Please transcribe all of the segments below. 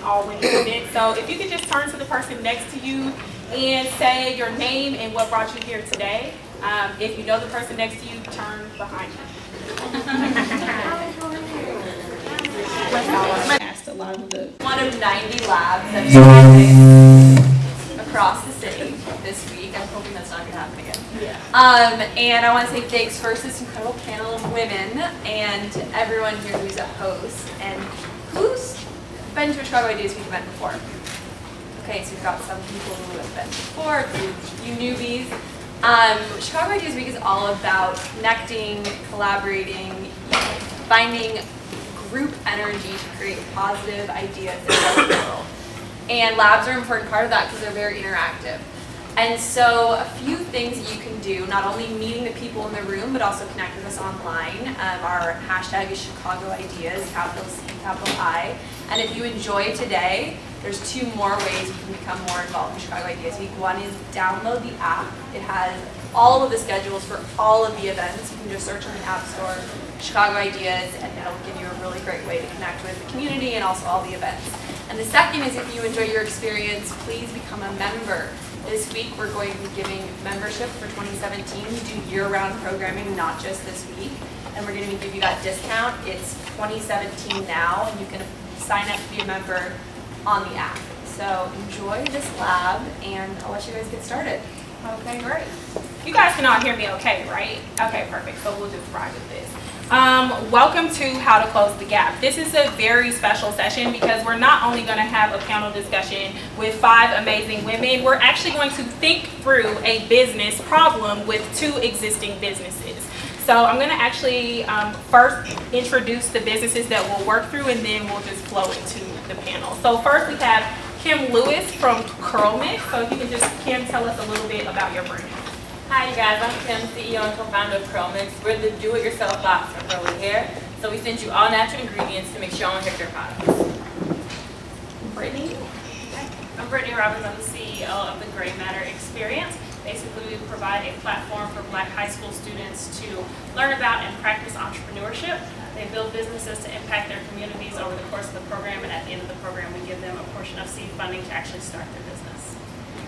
all-women event. So if you could just turn to the person next to you and say your name and what brought you here today. If you know the person next to you, turn behind them. One of 90 labs that are happening across the city this week. I'm hoping that's not going to happen again. Yeah. And I want to say thanks first to this incredible panel of women and everyone here who's a host and who's been to a Chicago Ideas Week event before. Okay, so we've got some people who have been before, a few newbies. Chicago Ideas Week is all about connecting, collaborating, finding group energy to create positive ideas in the world. And labs are an important part of that because they're very interactive. And so a few things that you can do, not only meeting the people in the room, but also connect with us online. Our hashtag is Chicago Ideas, capital C, capital I. And if you enjoy today, there's 2 more ways you can become more involved in Chicago Ideas Week. One is download the app. It has all of the schedules for all of the events. You can just search in the App Store, Chicago Ideas, and it'll give you a really great way to connect with the community and also all the events. And the second is if you enjoy your experience, please become a member. This week we're going to be giving membership for 2017. We do year-round programming, not just this week. And we're going to give you that discount. It's 2017 now, and you can sign up to be a member on the app. So enjoy this lab, and I'll let you guys get started. Okay, great. You guys can all hear me okay, right? Okay, perfect. So we'll just ride with this. Welcome to How to Close the Gap. This is a very special session because we're not only going to have a panel discussion with 5 amazing women, we're actually going to think through a business problem with 2 existing businesses. So I'm going to actually first introduce the businesses that we'll work through, and then we'll just flow into the panel. So first we have Kim Lewis from Curlmix. So if you can just, Kim, tell us a little bit about your brand. Hi, you guys. I'm Kim, CEO and co-founder of Curlmix. We're the do-it-yourself box for curly hair. So we send you all natural ingredients to make your own hair care products. Brittany? I'm Brittany Robbins. I'm the CEO of the Gray Matter Experience. Basically, we provide a platform for Black high school students to learn about and practice entrepreneurship. They build businesses to impact their communities over the course of the program, and at the end of the program, we give them a portion of seed funding to actually start their business.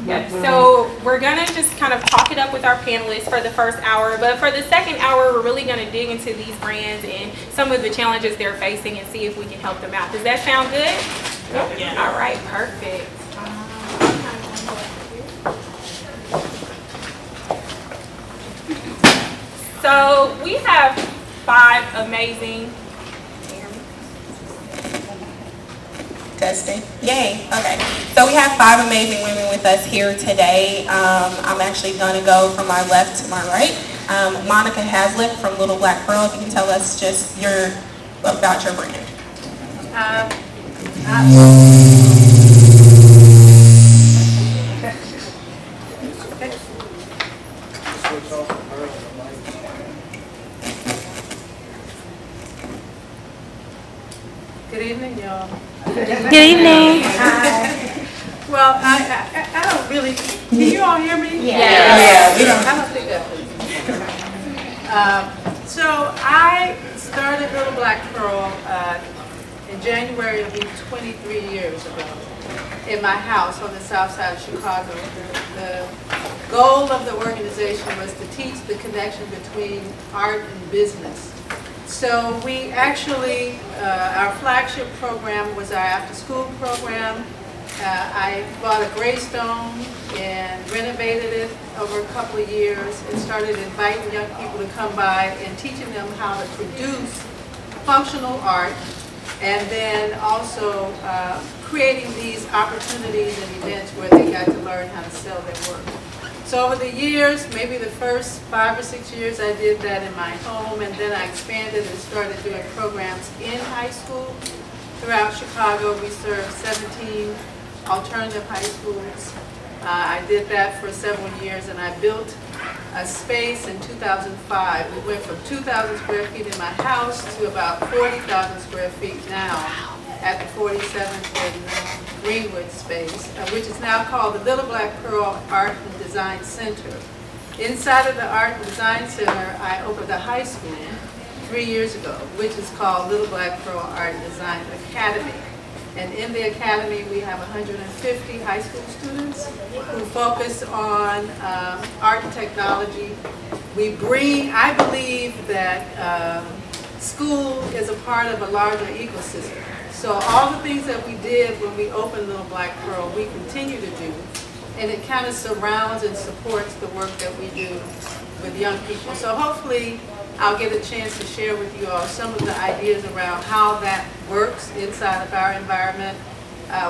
Yep. So we're going to just kind of talk it up with our panelists for the first hour, but for the second hour, we're really going to dig into these brands and some of the challenges they're facing and see if we can help them out. Does that sound good? Yeah. All right, perfect. So we have 5 amazing. Testing. Yay. Okay. So we have 5 amazing women with us here today. I'm actually going to go from my left to my right. Monica Hazlitt from Little Black Girl. If you can tell us just about your brand. Good evening, y'all. Good evening. Well, I don't really, can you all hear me? Yeah. I don't think that. So I started Little Black Girl in January of 23 years ago in my house on the south side of Chicago. The goal of the organization was to teach the connection between art and business. So we actually, our flagship program was our after-school program. I bought a Greystone and renovated it over a couple of years and started inviting young people to come by and teaching them how to produce functional art, and then also creating these opportunities and events where they got to learn how to sell their work. So over the years, maybe the first 5 or 6 years, I did that in my home, and then I expanded and started doing programs in high school. Throughout Chicago, we served 17 alternative high schools. I did that for several years, and I built a space in 2005. We went from 2,000 square feet in my house to about 40,000 square feet now at the 47th and Greenwood space, which is now called the Little Black Girl Art and Design Center. Inside of the Art and Design Center, I opened a high school 3 years ago, which is called Little Black Girl Art and Design Academy. And in the academy, we have 150 high school students who focus on art and technology. I believe that school is a part of a larger ecosystem. So all the things that we did when we opened Little Black Pearl, we continue to do. And it kind of surrounds and supports the work that we do with young people. So hopefully I'll get a chance to share with you all some of the ideas around how that works inside of our environment.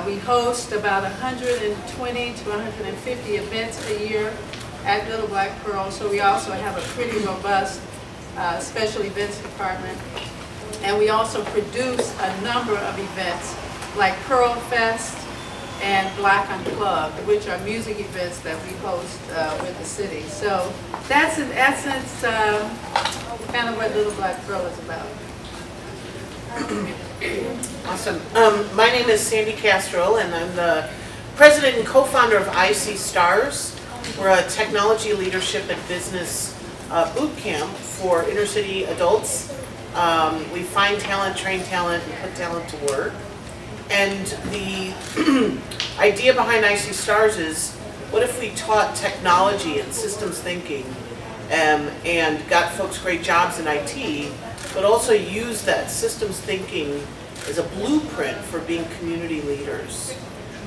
We host about 120 to 150 events a year at Little Black Pearl. So we also have a pretty robust special events department. And we also produce a number of events like Pearl Fest and Black Unplugged, which are music events that we host with the city. So that's in essence kind of what Little Black Girl is about. Awesome. My name is Sandy Castro, and I'm the president and co-founder of IC Stars. We're a technology leadership and business boot camp for inner city adults. We find talent, train talent, and put talent to work. And the idea behind IC Stars is, what if we taught technology and systems thinking and got folks great jobs in IT, but also use that systems thinking as a blueprint for being community leaders.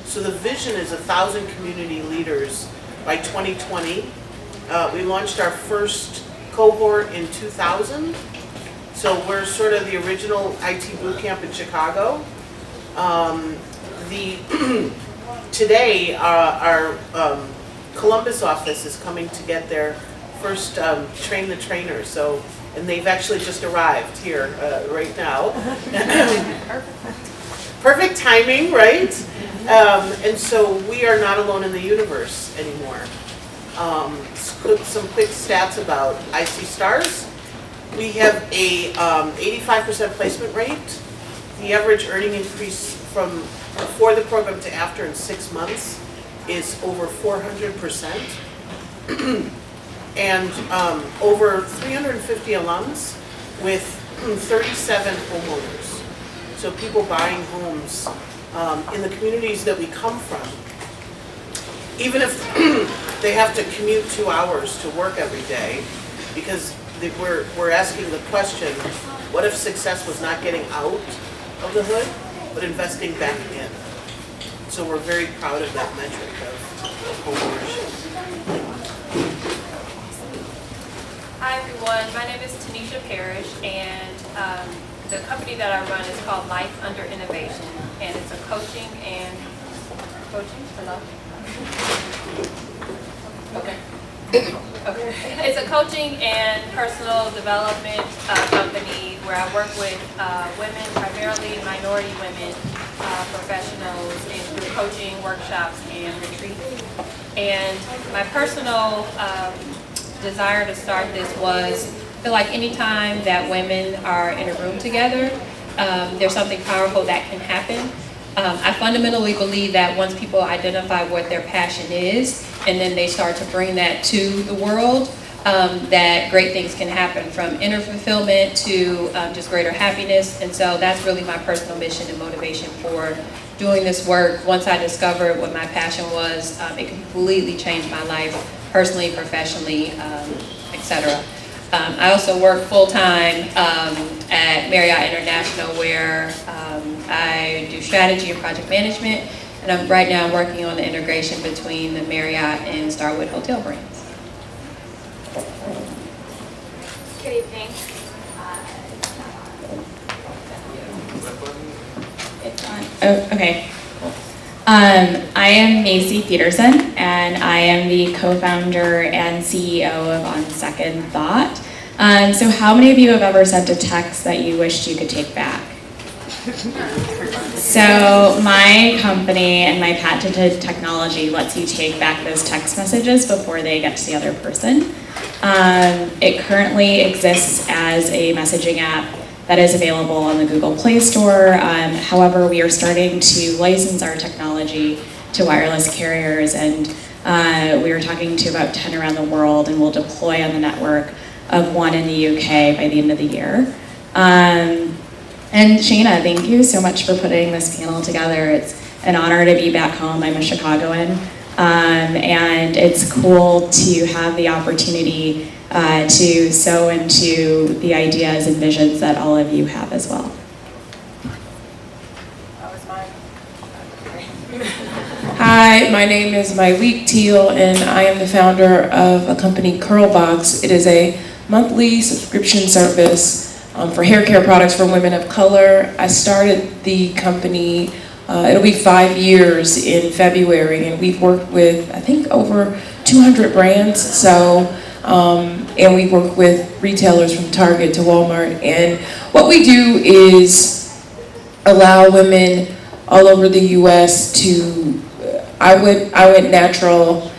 So the vision is 1,000 community leaders by 2020. We launched our first cohort in 2000. So we're sort of the original IT boot camp in Chicago. Today, our Columbus office is coming to get their first train the trainer. So, and they've actually just arrived here right now. Perfect timing, right? And so we are not alone in the universe anymore. Some quick stats about IC Stars. We have a 85% placement rate. The average earning increase from before the program to after in 6 months is over 400%. And over 350 alums with 37 homeowners. So people buying homes in the communities that we come from. Even if they have to commute 2 hours to work every day, because we're asking the question, what if success was not getting out of the hood, but investing back in? So we're very proud of that metric of homeownership. Hi everyone, my name is Tanisha Parrish, and the company that I run is called Life Under Innovation, and it's a coaching. Hello? Okay. It's a coaching and personal development company where I work with women, primarily minority women, professionals, and through coaching workshops and retreats. And my personal desire to start this was, I feel like anytime that women are in a room together, there's something powerful that can happen. I fundamentally believe that once people identify what their passion is, and then they start to bring that to the world, that great things can happen, from inner fulfillment to just greater happiness. And so that's really my personal mission and motivation for doing this work. Once I discovered what my passion was, it completely changed my life, personally, professionally, etc. I also work full-time at Marriott International, where I do strategy and project management, and right now I'm working on the integration between the Marriott and Starwood hotel brands. Good evening. Oh, okay. I am Macy Peterson, and I am the co-founder and CEO of On Second Thought. So how many of you have ever sent a text that you wished you could take back? So my company and my patented technology lets you take back those text messages before they get to the other person. It currently exists as a messaging app that is available on the Google Play Store. However, we are starting to license our technology to wireless carriers, and we are talking to about 10 around the world, and we'll deploy on the network of 1 in the UK by the end of the year. And Shayna, thank you so much for putting this panel together. It's an honor to be back home. I'm a Chicagoan. And it's cool to have the opportunity to sow into the ideas and visions that all of you have as well. Hi, my name is Myleek Teal, and I am the founder of a company, Curlbox. It is a monthly subscription service for hair care products for women of color. I started the company, it'll be 5 years in February, and we've worked with, I think, over 200 brands. So, and we work with retailers from Target to Walmart. And what we do is allow women all over the U.S. to, I went natural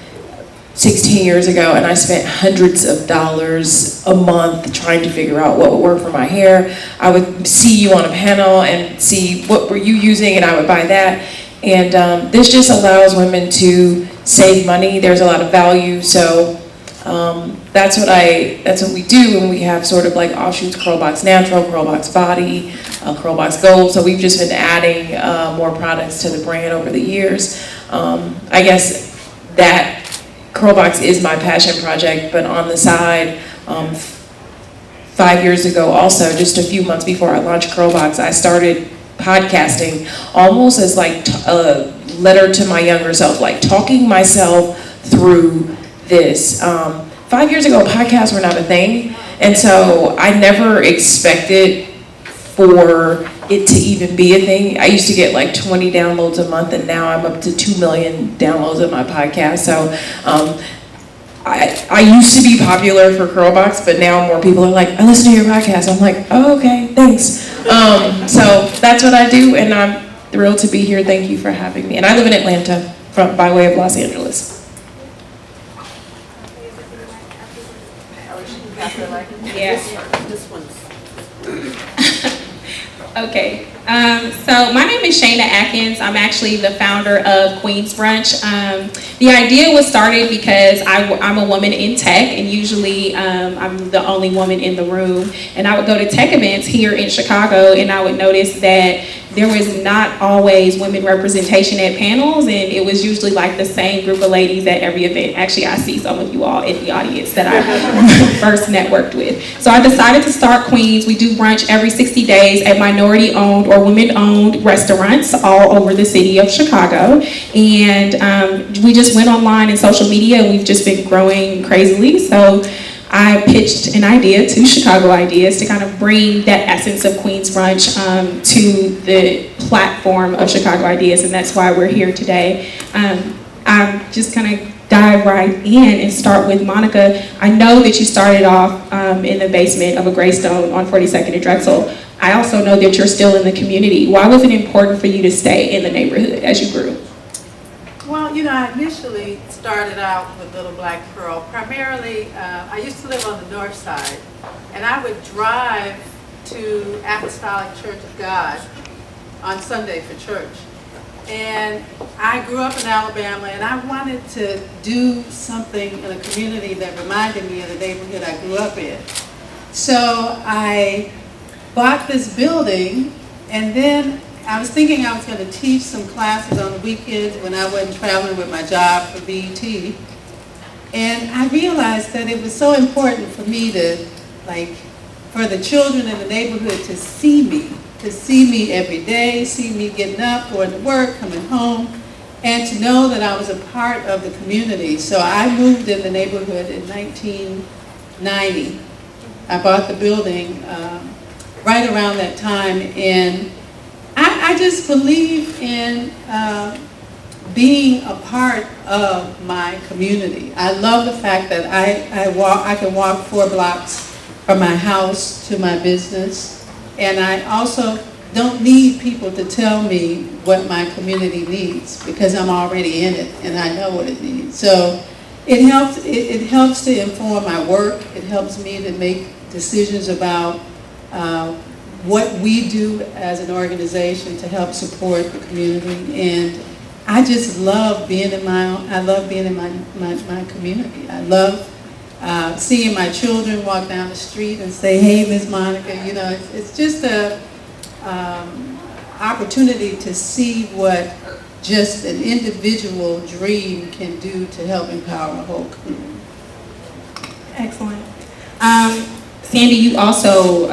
16 years ago, and I spent hundreds of dollars a month trying to figure out what would work for my hair. I would see you on a panel and see what were you using, and I would buy that. And this just allows women to save money. There's a lot of value, so that's what we do, and we have sort of like offshoots: Curlbox Natural, Curlbox Body, Curlbox Gold. So we've just been adding more products to the brand over the years. I guess that Curlbox is my passion project, but on the side, 5 years ago also, just a few months before I launched Curlbox, I started podcasting almost as like a letter to my younger self, like talking myself through this. 5 years ago, podcasts were not a thing, and so I never expected for it to even be a thing. I used to get like 20 downloads a month, and now I'm up to 2 million downloads of my podcast. So I used to be popular for Curlbox, but now more people are like, I listen to your podcast. I'm like, oh, okay, thanks. So that's what I do, and I'm thrilled to be here. Thank you for having me. And I live in Atlanta by way of Los Angeles. This one's. Okay, so my name is Shayna Atkins. I'm actually the founder of Queen's Brunch. The idea was started because I'm a woman in tech, and usually I'm the only woman in the room. And I would go to tech events here in Chicago, and I would notice that there was not always women representation at panels, and it was usually like the same group of ladies at every event. Actually, I see some of you all in the audience that I first networked with. So I decided to start Queens. We do brunch every 60 days at minority-owned or women-owned restaurants all over the city of Chicago. And we just went online and social media, and we've just been growing crazily. So I pitched an idea to Chicago Ideas to kind of bring that essence of Queen's Brunch to the platform of Chicago Ideas, and that's why we're here today. I'm just going to dive right in and start with Monica. I know that you started off in the basement of a Greystone on 42nd and Drexel. I also know that you're still in the community. Why was it important for you to stay in the neighborhood as you grew? Well, you know, I initially started out with Little Black Girl. Primarily, I used to live on the north side, and I would drive to Apostolic Church of God on Sunday for church. And I grew up in Alabama, and I wanted to do something in a community that reminded me of the neighborhood I grew up in. So I bought this building, and then I was thinking I was going to teach some classes on the weekends when I wasn't traveling with my job for BET. And I realized that it was so important for me to, like, for the children in the neighborhood to see me every day, see me getting up, going to work, coming home, and to know that I was a part of the community. So I moved in the neighborhood in 1990. I bought the building right around that time, and I just believe in being a part of my community. I love the fact that I can walk 4 blocks from my house to my business, and I also don't need people to tell me what my community needs because I'm already in it and I know what it needs. So it helps to inform my work. It helps me to make decisions about what we do as an organization to help support the community. And I just love being in my community. I love seeing my children walk down the street and say, hey, Miss Monica. You know, it's just opportunity to see what just an individual dream can do to help empower a whole community. Excellent. Sandy, you also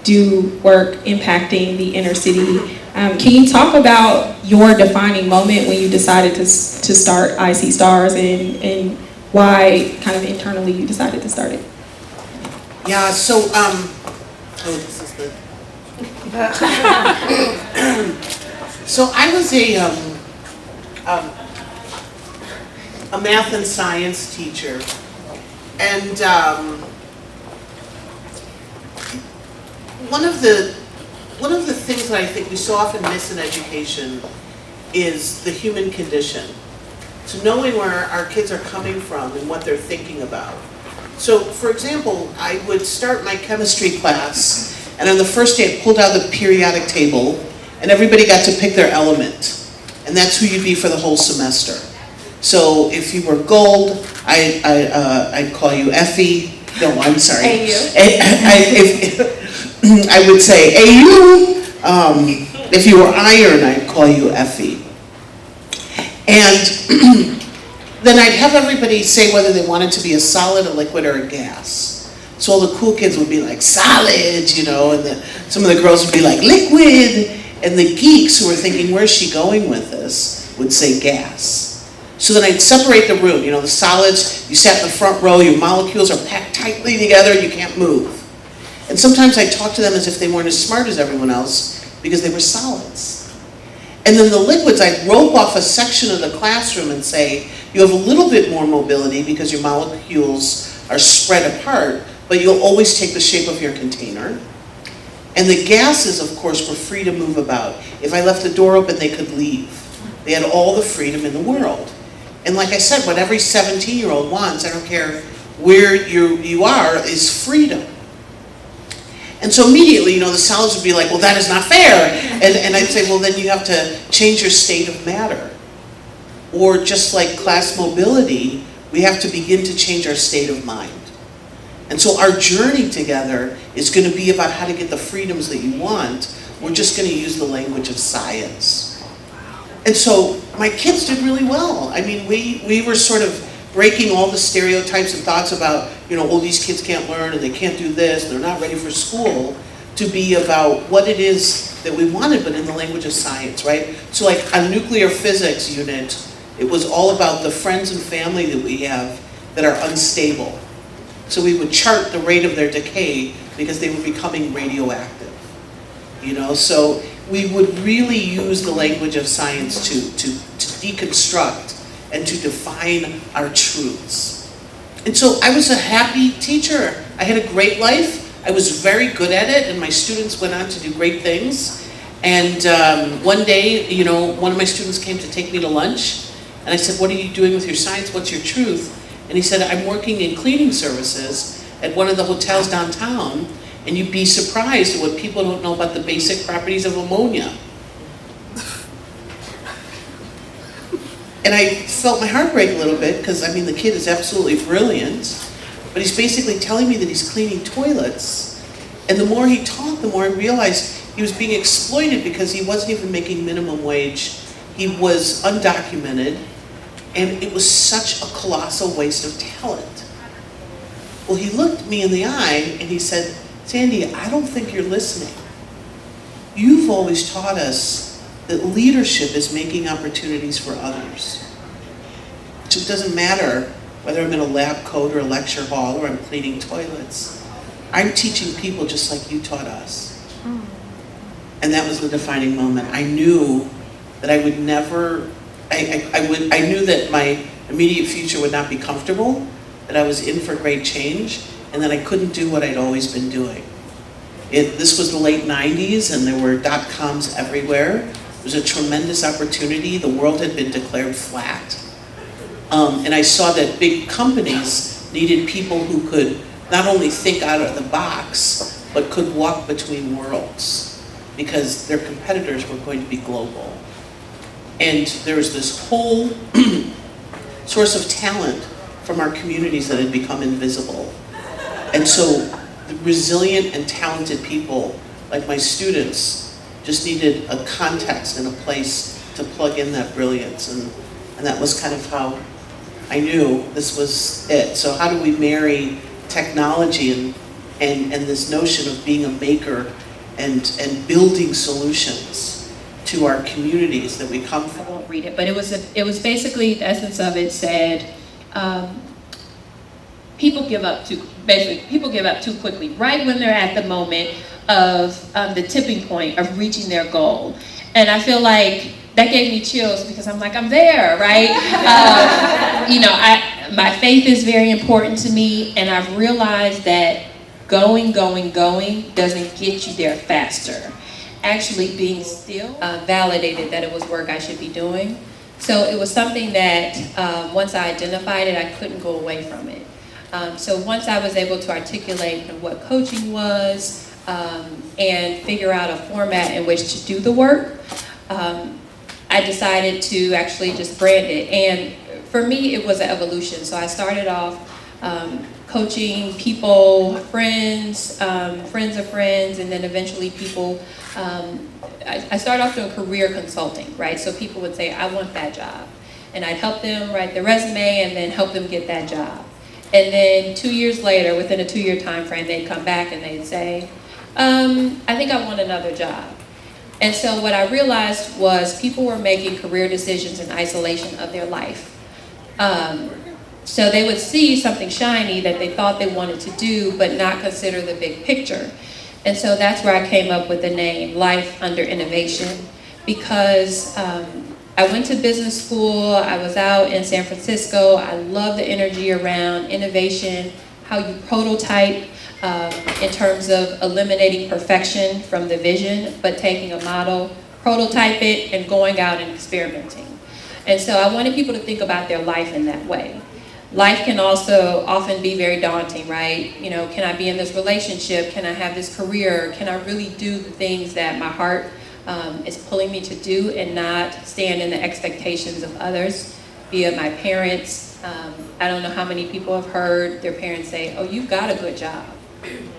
do work impacting the inner city. Can you talk about your defining moment when you decided to start IC Stars and why kind of internally you decided to start it? Yeah, so, oh, this is the, so I was a math and science teacher, and one of the things that I think we so often miss in education is the human condition. So knowing where our kids are coming from and what they're thinking about. So, for example, I would start my chemistry class, and on the first day I pulled out the periodic table, and everybody got to pick their element. And that's who you'd be for the whole semester. So if you were gold, I'd call you Effie. No, I'm sorry. I would say AU. If you were iron, I'd call you Effie. And then I'd have everybody say whether they wanted to be a solid, a liquid, or a gas. So all the cool kids would be like, solid, you know, and some of the girls would be like, liquid. And the geeks who were thinking, where's she going with this, would say gas. So then I'd separate the room. You know, the solids, you sat in the front row, your molecules are packed tightly together, you can't move. And sometimes I'd talk to them as if they weren't as smart as everyone else because they were solids. And then the liquids, I'd rope off a section of the classroom and say, you have a little bit more mobility because your molecules are spread apart, but you'll always take the shape of your container. And the gases, of course, were free to move about. If I left the door open, they could leave. They had all the freedom in the world. And like I said, what every 17-year-old wants, I don't care where you are, is freedom. And so immediately, you know, the solids would be like, well, that is not fair. And I'd say, well, then you have to change your state of matter. Or just like class mobility, we have to begin to change our state of mind. And so our journey together is going to be about how to get the freedoms that you want. We're just going to use the language of science. And so my kids did really well. I mean, we were sort of breaking all the stereotypes and thoughts about, you know, oh, these kids can't learn and they can't do this, and they're not ready for school, to be about what it is that we wanted, but in the language of science, right? So like a nuclear physics unit, it was all about the friends and family that we have that are unstable. So we would chart the rate of their decay because they were becoming radioactive, you know? So we would really use the language of science to deconstruct and to define our truths. And so I was a happy teacher. I had a great life. I was very good at it, and my students went on to do great things. And one day, you know, one of my students came to take me to lunch, and I said, what are you doing with your science? What's your truth? And he said, I'm working in cleaning services at one of the hotels downtown, and you'd be surprised at what people don't know about the basic properties of ammonia. And I felt my heart break a little bit, because I mean, the kid is absolutely brilliant, but he's basically telling me that he's cleaning toilets. And the more he talked, the more I realized he was being exploited because he wasn't even making minimum wage. He was undocumented, and it was such a colossal waste of talent. Well, he looked me in the eye and he said, Sandy, I don't think you're listening. You've always taught us that leadership is making opportunities for others. So it doesn't matter whether I'm in a lab coat or a lecture hall or I'm cleaning toilets. I'm teaching people just like you taught us. And that was the defining moment. I knew that I would never, I knew that my immediate future would not be comfortable, that I was in for great change, and that I couldn't do what I'd always been doing. This was the late 90s, and there were .coms everywhere. It was a tremendous opportunity. The world had been declared flat. And I saw that big companies needed people who could not only think out of the box, but could walk between worlds, because their competitors were going to be global. And there was this whole source of talent from our communities that had become invisible. And so the resilient and talented people, like my students, just needed a context and a place to plug in that brilliance, and that was kind of how I knew this was it. So how do we marry technology and this notion of being a maker and building solutions to our communities that we come from? I won't read it, but it was basically, the essence of it said, people give up too quickly, right when they're at the moment of the tipping point of reaching their goal. And I feel like that gave me chills because I'm like, I'm there, right? My faith is very important to me, and I've realized that going doesn't get you there faster. Actually being still validated that it was work I should be doing. So it was something that once I identified it, I couldn't go away from it. So once I was able to articulate what coaching was and figure out a format in which to do the work, I decided to actually just brand it. And for me, it was an evolution. So I started off coaching people, friends, friends of friends, and then eventually people, I started off doing career consulting, right? So people would say, I want that job. And I'd help them write their resume and then help them get that job. And then 2 years later, within a 2-year time frame, they'd come back and they'd say, I think I want another job. And so what I realized was people were making career decisions in isolation of their life. So they would see something shiny that they thought they wanted to do, but not consider the big picture. And so that's where I came up with the name Life Under Innovation, because I went to business school, I was out in San Francisco, I love the energy around innovation, how you prototype in terms of eliminating perfection from the vision, but taking a model, prototype it, and going out and experimenting. And so I wanted people to think about their life in that way. Life can also often be very daunting, right? You know, can I be in this relationship? Can I have this career? Can I really do the things that my heart is pulling me to do and not stand in the expectations of others, via my parents? I don't know how many people have heard their parents say, oh, you've got a good job.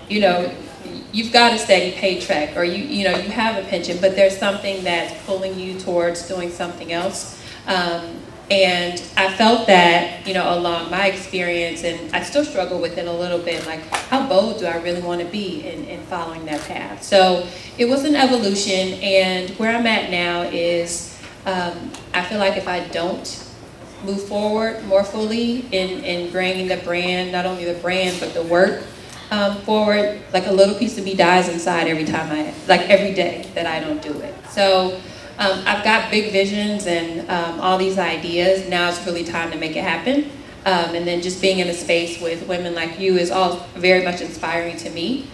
You know, you've got a steady paycheck, or you have a pension, but there's something that's pulling you towards doing something else. And I felt that, along my experience, and I still struggle with it a little bit, like how bold do I really want to be in following that path? So it was an evolution, and where I'm at now is I feel like if I don't move forward more fully in bringing the brand, not only the brand, but the work forward, like a little piece of me dies inside every day that I don't do it. So I've got big visions and all these ideas. Now it's really time to make it happen. And then just being in a space with women like you is all very much inspiring to me.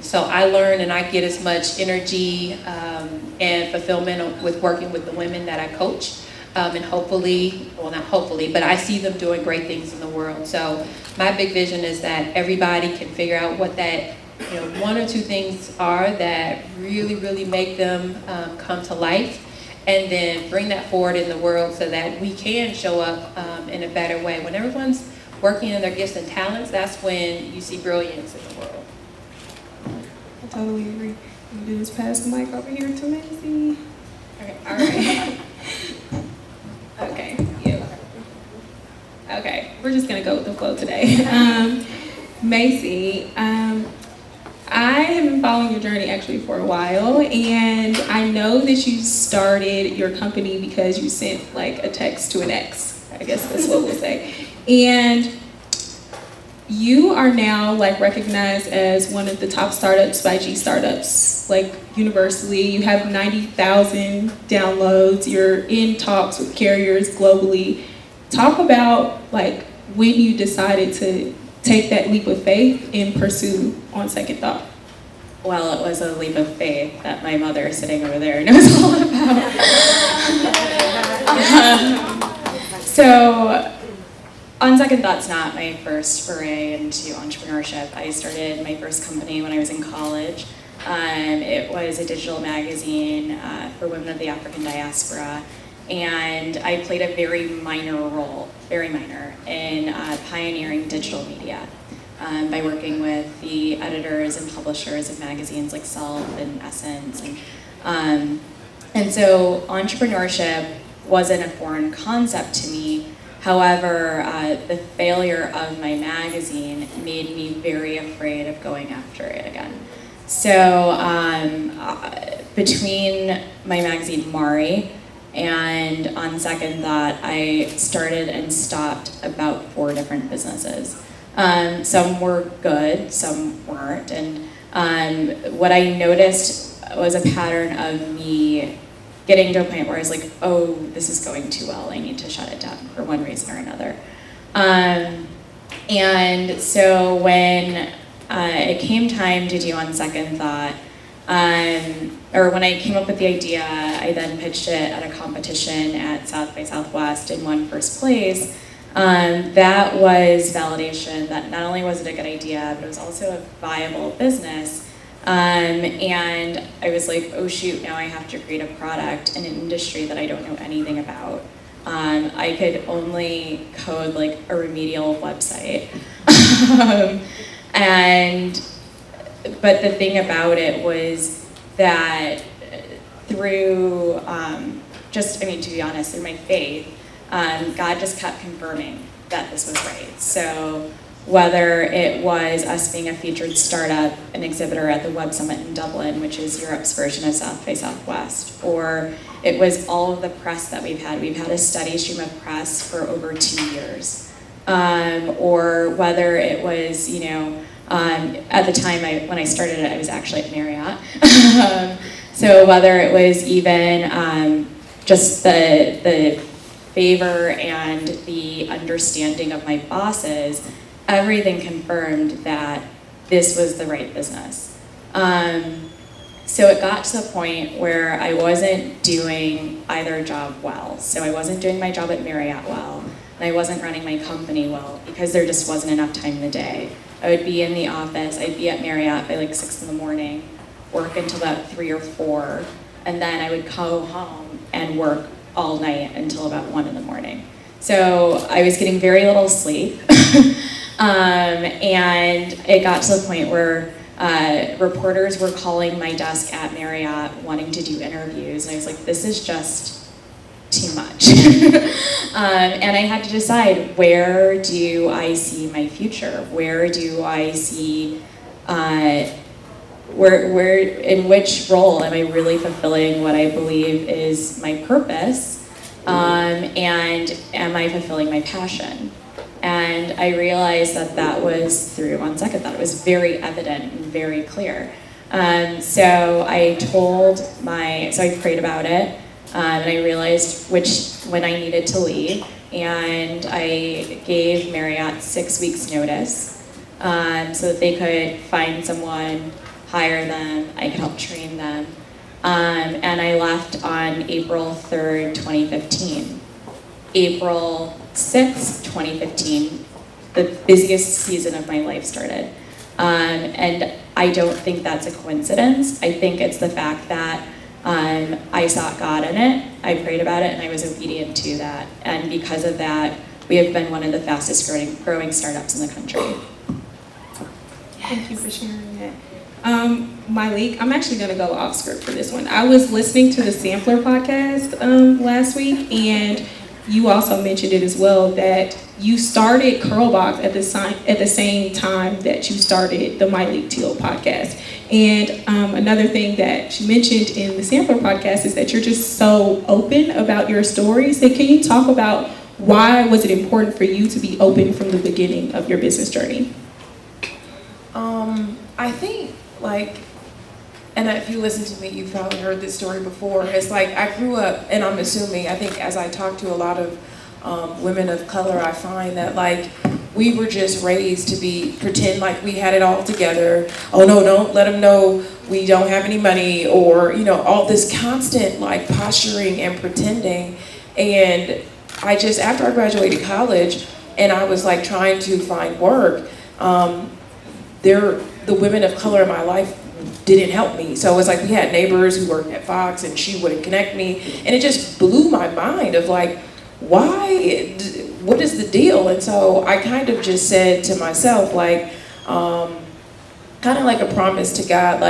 So I learn and I get as much energy and fulfillment with working with the women that I coach. And hopefully, well, not hopefully, but I see them doing great things in the world. So my big vision is that everybody can figure out what that one or two things are that really, really make them come to life, and then bring that forward in the world so that we can show up in a better way. When everyone's working in their gifts and talents, that's when you see brilliance in the world. I totally agree. I'm gonna just pass the mic over here to Macy. Okay, all right. Okay, you. Okay, we're just gonna go with the flow today. Macy, I have been following your journey actually for a while, and I know that you started your company because you sent like a text to an ex. I guess that's what we'll say. And you are now like recognized as one of the top startups by G Startups, like universally. You have 90,000 downloads. You're in talks with carriers globally. Talk about like when you decided to take that leap of faith and pursue On Second Thought. Well, it was a leap of faith that my mother sitting over there knows all about. So, On Second Thought's not my first foray into entrepreneurship. I started my first company when I was in college. It was a digital magazine for women of the African diaspora. And I played a very minor role, in pioneering digital media by working with the editors and publishers of magazines like Self and Essence, and And so entrepreneurship wasn't a foreign concept to me. However, the failure of my magazine made me very afraid of going after it again. So between my magazine Mari and On Second Thought, I started and stopped about 4 different businesses. Some were good, some weren't, and what I noticed was a pattern of me getting to a point where I was like, oh, this is going too well, I need to shut it down for one reason or another. And so when it came time to do On Second Thought, or when I came up with the idea, I then pitched it at a competition at South by Southwest and won first place. That was validation that not only was it a good idea, but it was also a viable business. And I was like, oh shoot, now I have to create a product in an industry that I don't know anything about. I could only code like a remedial website. But the thing about it was that through, to be honest, through my faith, God just kept confirming that this was right. So whether it was us being a featured startup, an exhibitor at the Web Summit in Dublin, which is Europe's version of South by Southwest, or it was all of the press that we've had. We've had a steady stream of press for over 2 years. Or whether it was, at the time when I started it, I was actually at Marriott. So whether it was even just the favor and the understanding of my bosses, everything confirmed that this was the right business. So it got to the point where I wasn't doing either job well. So I wasn't doing my job at Marriott well, and I wasn't running my company well because there just wasn't enough time in the day. I would be in the office, I'd be at Marriott by like 6 in the morning, work until about 3 or 4, and then I would go home and work all night until about 1 in the morning. So I was getting very little sleep. And it got to the point where reporters were calling my desk at Marriott wanting to do interviews, and I was like, this is just too much. And I had to decide, where do I see my future? Where do I see, where in which role am I really fulfilling what I believe is my purpose? And am I fulfilling my passion? And I realized that was through On Second Thought. It was very evident and very clear. So I prayed about it, and I realized when I needed to leave, and I gave Marriott 6 weeks notice, so that they could find someone, hire them, I could help train them. And I left on April 3rd, 2015. April 6th, 2015, the busiest season of my life started. And I don't think that's a coincidence. I think it's the fact that I sought God in it, I prayed about it, and I was obedient to that. And because of that, we have been one of the fastest growing startups in the country. Thank you for sharing that. Malik, I'm actually going to go off script for this one. I was listening to the Sampler podcast last week, and you also mentioned it as well, that you started Curlbox at the same time that you started the Malik Teal podcast. And another thing that you mentioned in the Sampler podcast is that you're just so open about your stories. So can you talk about why was it important for you to be open from the beginning of your business journey? I think, and if you listen to me, you've probably heard this story before. It's like I grew up, and I'm assuming, I think as I talk to a lot of women of color, I find that we were just raised to pretend like we had it all together. Oh no, don't let them know we don't have any money, or all this constant posturing and pretending. And after I graduated college, and I was trying to find work, the women of color in my life didn't help me. So it was we had neighbors who worked at Fox, and she wouldn't connect me, and it just blew my mind of why, what is the deal? And so I kind of just said to myself, kind of like a promise to God,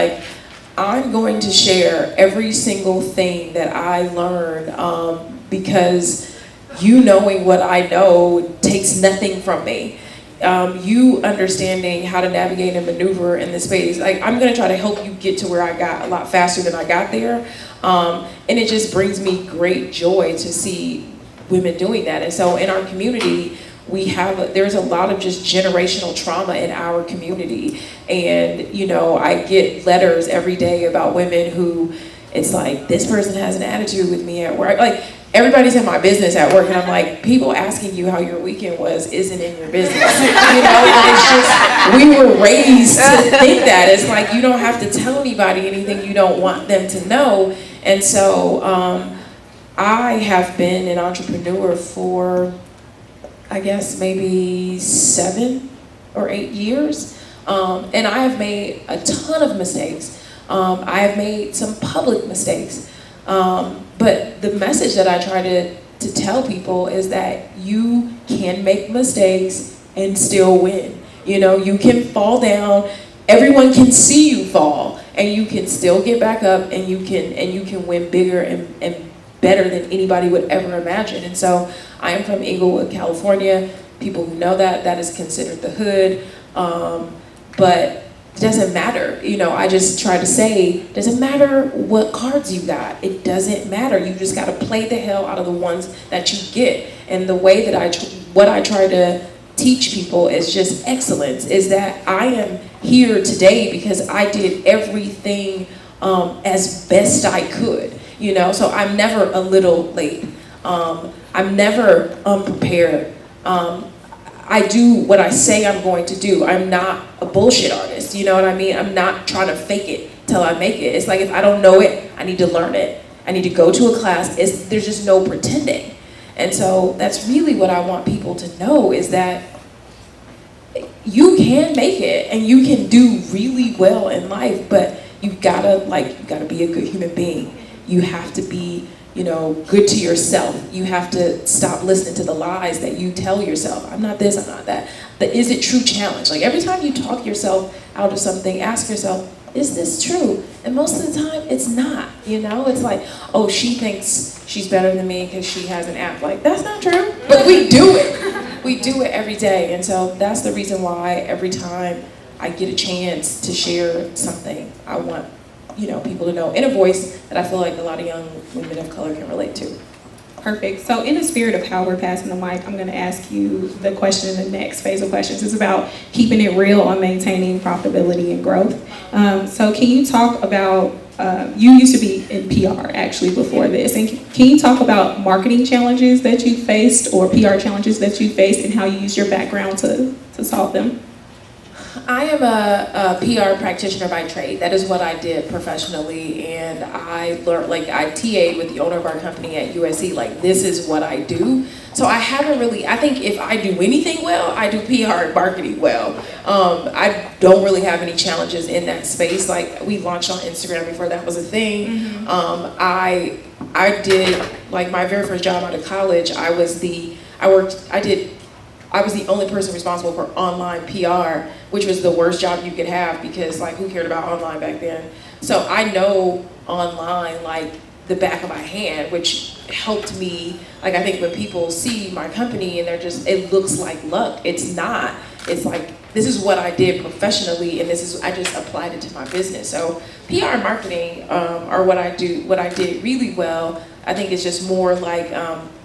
I'm going to share every single thing that I learned because you knowing what I know takes nothing from me. You understanding how to navigate and maneuver in this space. Like, I'm gonna try to help you get to where I got a lot faster than I got there. And it just brings me great joy to see women doing that. And so in our community, there's a lot of just generational trauma in our community. And, you know, I get letters every day about women who, it's like, this person has an attitude with me at work. Like, everybody's in my business at work, and I'm like, people asking you how your weekend was isn't in your business. You know, it's just, we were raised to think that. It's like, you don't have to tell anybody anything you don't want them to know. And so I have been an entrepreneur for, I guess, maybe 7 or 8 years. And I have made a ton of mistakes. I have made some public mistakes. But the message that I try to tell people is that you can make mistakes and still win. You know, you can fall down, everyone can see you fall, and you can still get back up, and you can win bigger and better than anybody would ever imagine. And so I am from Inglewood, California. People who know that is considered the hood. But it doesn't matter. You know, I just try to say, it doesn't matter what cards you got. It doesn't matter. You just got to play the hell out of the ones that you get. And the way that what I try to teach people is just excellence, is that I am here today because I did everything as best I could. You know, so I'm never a little late. I'm never unprepared. I do what I say I'm going to do. I'm not a bullshit artist, you know what I mean? I'm not trying to fake it till I make it. It's like, if I don't know it, I need to learn it. I need to go to a class. There's just no pretending. And so that's really what I want people to know, is that you can make it and you can do really well in life, but you gotta be a good human being. You have to be, you know, good to yourself. You have to stop listening to the lies that you tell yourself. I'm not this, I'm not that. The is it true challenge. Like, every time you talk yourself out of something, ask yourself, is this true? And most of the time, it's not, you know? It's like, oh, she thinks she's better than me because she has an app. Like, that's not true, but we do it. We do it every day. And so that's the reason why every time I get a chance to share something, I want, you know, people to know in a voice that I feel like a lot of young women of color can relate to. Perfect. So in the spirit of how we're passing the mic, I'm going to ask you the question. The next phase of questions is about keeping it real on maintaining profitability and growth. So can you talk about, you used to be in PR actually before this, and can you talk about marketing challenges that you faced or PR challenges that you faced and how you used your background to solve them? I am a PR practitioner by trade. That is what I did professionally, and I learned, like, I TA'd with the owner of our company at USC. Like, this is what I do. So I haven't really, I think if I do anything well, I do PR and marketing well. I don't really have any challenges in that space. Like, we launched on Instagram before that was a thing. I did, like, my very first job out of college, I was the only person responsible for online PR, which was the worst job you could have because, like, who cared about online back then? So I know online like the back of my hand, which helped me. Like, I think when people see my company and they're just, it looks like luck. It's not. It's like, this is what I did professionally, and I just applied it to my business. So PR and marketing are what I did really well. I think it's just more like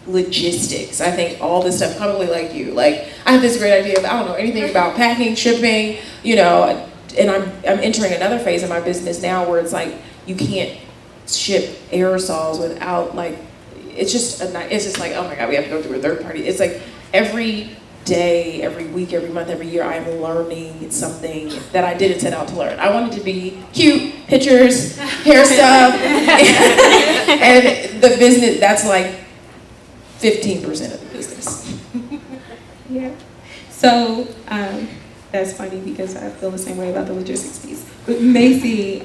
logistics. I think all this stuff, probably like you, like, I have this great idea, but I don't know anything about packing, shipping, you know, and I'm entering another phase of my business now where it's like, you can't ship aerosols without, like, it's just like, oh my God, we have to go through a third party. It's like every day, every week, every month, every year, I am learning something that I didn't set out to learn. I wanted to be cute, pictures, hair stuff, and the business, that's like 15% of the business. Yeah. So that's funny because I feel the same way about the logistics piece. But Macy,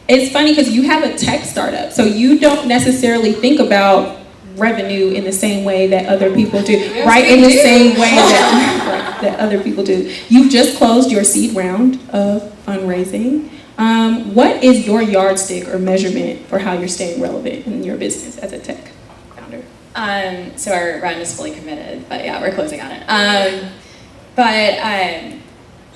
it's funny because you have a tech startup, so you don't necessarily think about revenue in the same way that other people do, yes, right? In the same way that other people do. You've just closed your seed round of fundraising. What is your yardstick or measurement for how you're staying relevant in your business as a tech founder? So our round is fully committed, but yeah, we're closing on it.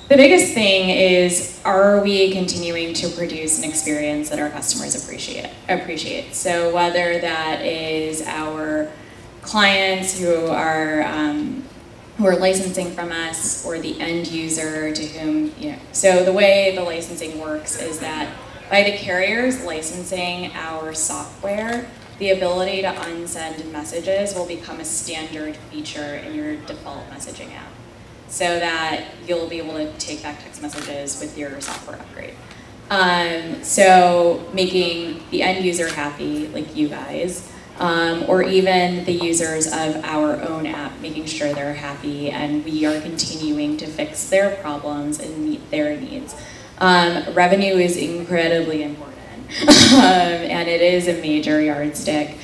The biggest thing is, are we continuing to produce an experience that our customers appreciate? So whether that is our clients who are licensing from us, or the end user to whom, So the way the licensing works is that by the carriers licensing our software, the ability to unsend messages will become a standard feature in your default messaging app, so that you'll be able to take back text messages with your software upgrade. So making the end user happy, like you guys, or even the users of our own app, making sure they're happy and we are continuing to fix their problems and meet their needs. Revenue is incredibly important, and it is a major yardstick.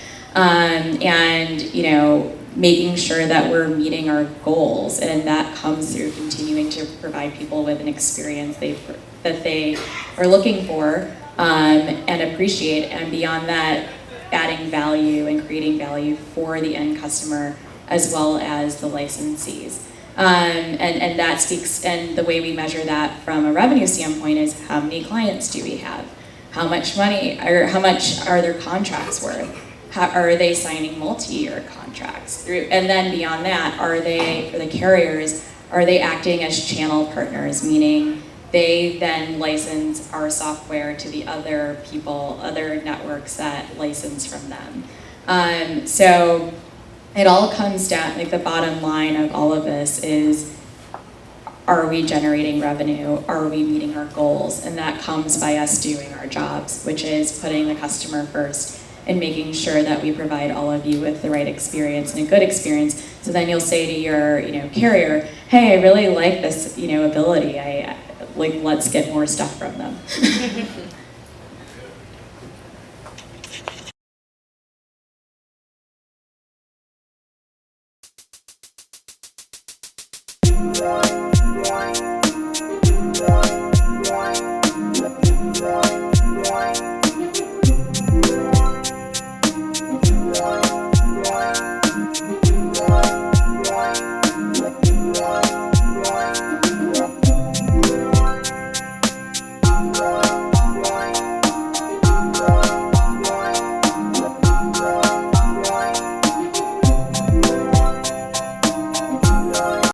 Making sure that we're meeting our goals, and that comes through continuing to provide people with an experience that they are looking for and appreciate, and beyond that, adding value and creating value for the end customer as well as the licensees. And that speaks, and the way we measure that from a revenue standpoint is, how many clients do we have? How much money, or how much are their contracts worth? How are they signing multi-year contracts? And then beyond that, for the carriers, are they acting as channel partners, meaning they then license our software to the other networks that license from them. So it all comes down, like the bottom line of all of this is, are we generating revenue? Are we meeting our goals? And that comes by us doing our jobs, which is putting the customer first and making sure that we provide all of you with the right experience and a good experience. So then you'll say to your carrier, hey, I really like this ability. Let's get more stuff from them.